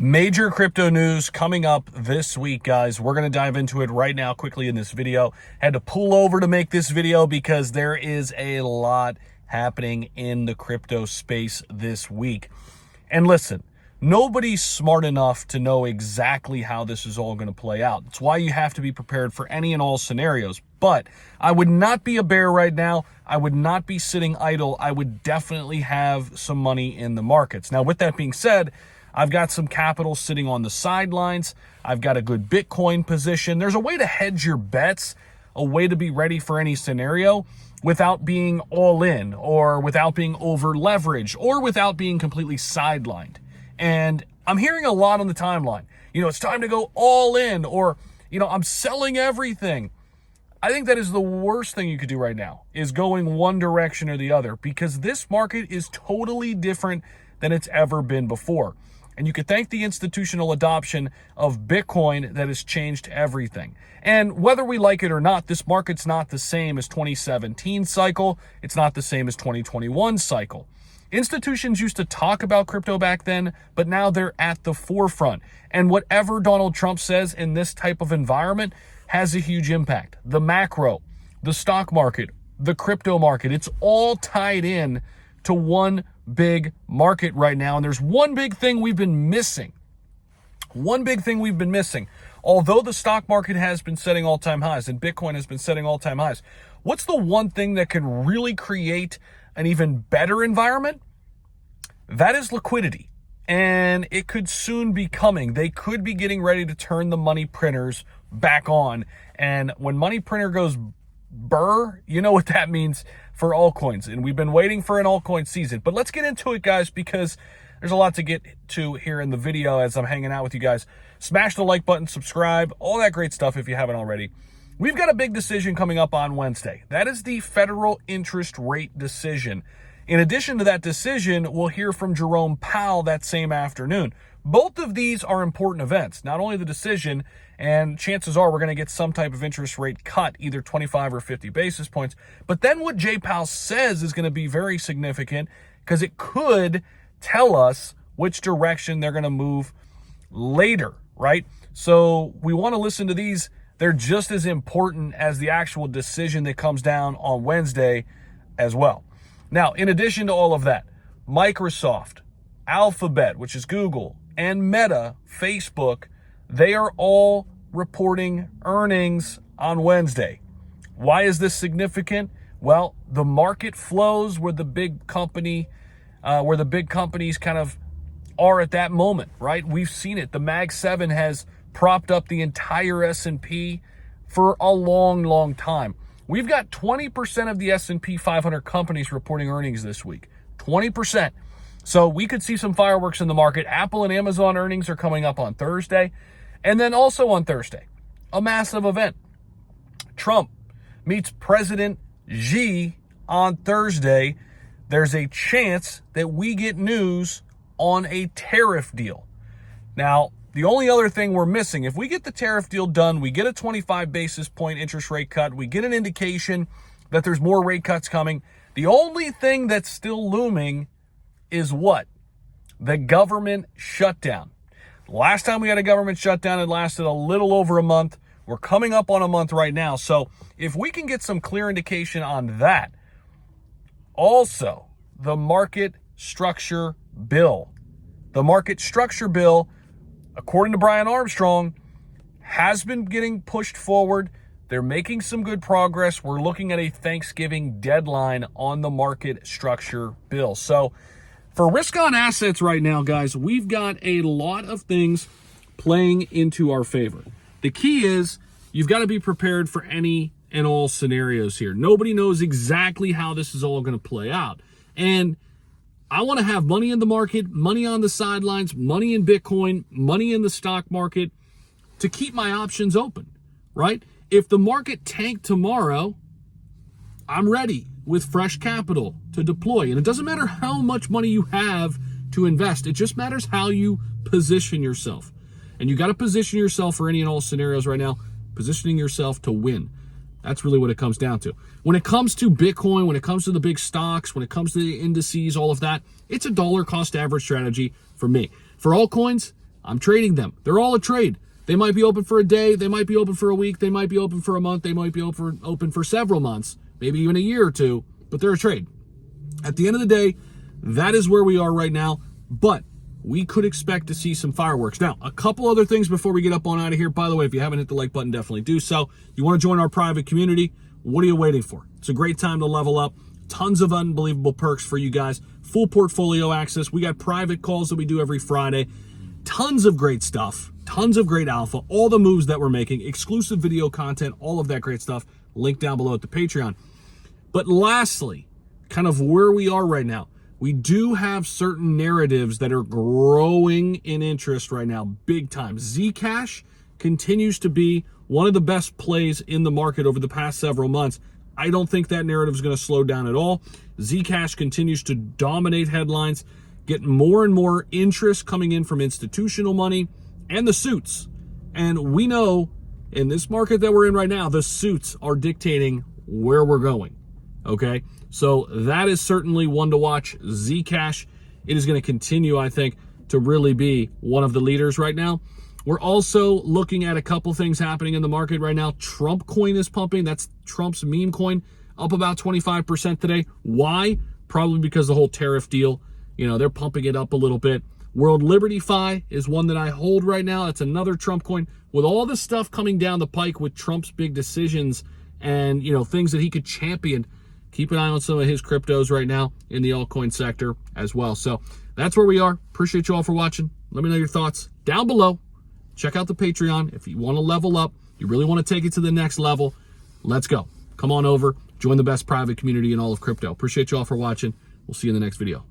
Major crypto news coming up this week, guys. We're going to dive into it right now quickly in this video. Had to pull over to make this video because there is a lot happening in the crypto space this week. And listen, nobody's smart enough to know exactly how this is all going to play out. It's why you have to be prepared for any and all scenarios. But I would not be a bear right now. I would not be sitting idle. I would definitely have some money in the markets. Now, with that being said, I've got some capital sitting on the sidelines. I've got a good Bitcoin position. There's a way to hedge your bets, a way to be ready for any scenario without being all in or without being over leveraged or without being completely sidelined. And I'm hearing a lot on the timeline. It's time to go all in, or, I'm selling everything. I think that is the worst thing you could do right now, is going one direction or the other, because this market is totally different than it's ever been before. And you could thank the institutional adoption of Bitcoin that has changed everything. And whether we like it or not, this market's not the same as 2017 cycle. It's not the same as 2021 cycle. Institutions used to talk about crypto back then, but now they're at the forefront. And whatever Donald Trump says in this type of environment has a huge impact. The macro, the stock market, the crypto market, it's all tied in to one big market right now. And there's one big thing we've been missing. Although the stock market has been setting all-time highs and Bitcoin has been setting all-time highs, what's the one thing that can really create an even better environment? That is liquidity. And it could soon be coming. They could be getting ready to turn the money printers back on. And when money printer goes burr, you know what that means for altcoins. And we've been waiting for an altcoin season. But let's get into it, guys, because there's a lot to get to here in the video as I'm hanging out with you guys. Smash the like button, subscribe, all that great stuff if you haven't already. We've got a big decision coming up on Wednesday. That is the federal interest rate decision. In addition to that decision, we'll hear from Jerome Powell that same afternoon. Both of these are important events, not only the decision, and chances are we're going to get some type of interest rate cut, either 25 or 50 basis points. But then what Jay Powell says is going to be very significant, because it could tell us which direction they're going to move later, right? So we want to listen to these. They're just as important as the actual decision that comes down on Wednesday as well. Now, in addition to all of that, Microsoft, Alphabet, which is Google, and Meta, Facebook, they are all reporting earnings on Wednesday. Why is this significant? Well, the market flows where the big companies kind of are at that moment, right? We've seen it. The Mag 7 has propped up the entire S&P for a long, long time. We've got 20% of the S&P 500 companies reporting earnings this week. 20%. So we could see some fireworks in the market. Apple and Amazon earnings are coming up on Thursday. And then also on Thursday, a massive event. Trump meets President Xi on Thursday. There's a chance that we get news on a tariff deal. Now, the only other thing we're missing, if we get the tariff deal done, we get a 25 basis point interest rate cut, we get an indication that there's more rate cuts coming. The only thing that's still looming is what? The government shutdown. Last time we had a government shutdown, it lasted a little over a month. We're coming up on a month right now. So if we can get some clear indication on that, also the market structure bill. The market structure bill, according to Brian Armstrong, has been getting pushed forward. They're making some good progress. We're looking at a Thanksgiving deadline on the market structure bill. So for risk on assets right now, guys, we've got a lot of things playing into our favor. The key is you've got to be prepared for any and all scenarios here. Nobody knows exactly how this is all going to play out. And I want to have money in the market, money on the sidelines, money in Bitcoin, money in the stock market to keep my options open, right? If the market tanked tomorrow, I'm ready with fresh capital to deploy. And it doesn't matter how much money you have to invest. It just matters how you position yourself. And you got to position yourself for any and all scenarios right now, positioning yourself to win. That's really what it comes down to. When it comes to Bitcoin, when it comes to the big stocks, when it comes to the indices, all of that, it's a dollar cost average strategy for me. For altcoins, I'm trading them. They're all a trade. They might be open for a day. They might be open for a week. They might be open for a month. They might be open for several months, maybe even a year or two, but they're a trade. At the end of the day, that is where we are right now, but we could expect to see some fireworks. Now, a couple other things before we get up on out of here. By the way, if you haven't hit the like button, definitely do so. You want to join our private community? What are you waiting for? It's a great time to level up. Tons of unbelievable perks for you guys. Full portfolio access. We got private calls that we do every Friday. Tons of great stuff. Tons of great alpha. All the moves that we're making. Exclusive video content. All of that great stuff. Link down below at the Patreon. But lastly, kind of where we are right now, we do have certain narratives that are growing in interest right now, big time. Zcash continues to be one of the best plays in the market over the past several months. I don't think that narrative is going to slow down at all. Zcash continues to dominate headlines, get more and more interest coming in from institutional money and the suits. And we know in this market that we're in right now, the suits are dictating where we're going. Okay, so that is certainly one to watch. Zcash, it is going to continue, I think, to really be one of the leaders right now. We're also looking at a couple things happening in the market right now. Trump coin is pumping. That's Trump's meme coin, up about 25% today. Why? Probably because the whole tariff deal, they're pumping it up a little bit. World Liberty Fi is one that I hold right now. That's another Trump coin. With all the stuff coming down the pike with Trump's big decisions and, things that he could champion, keep an eye on some of his cryptos right now in the altcoin sector as well. So that's where we are. Appreciate you all for watching. Let me know your thoughts down below. Check out the Patreon. If you want to level up, you really want to take it to the next level, let's go. Come on over. Join the best private community in all of crypto. Appreciate you all for watching. We'll see you in the next video.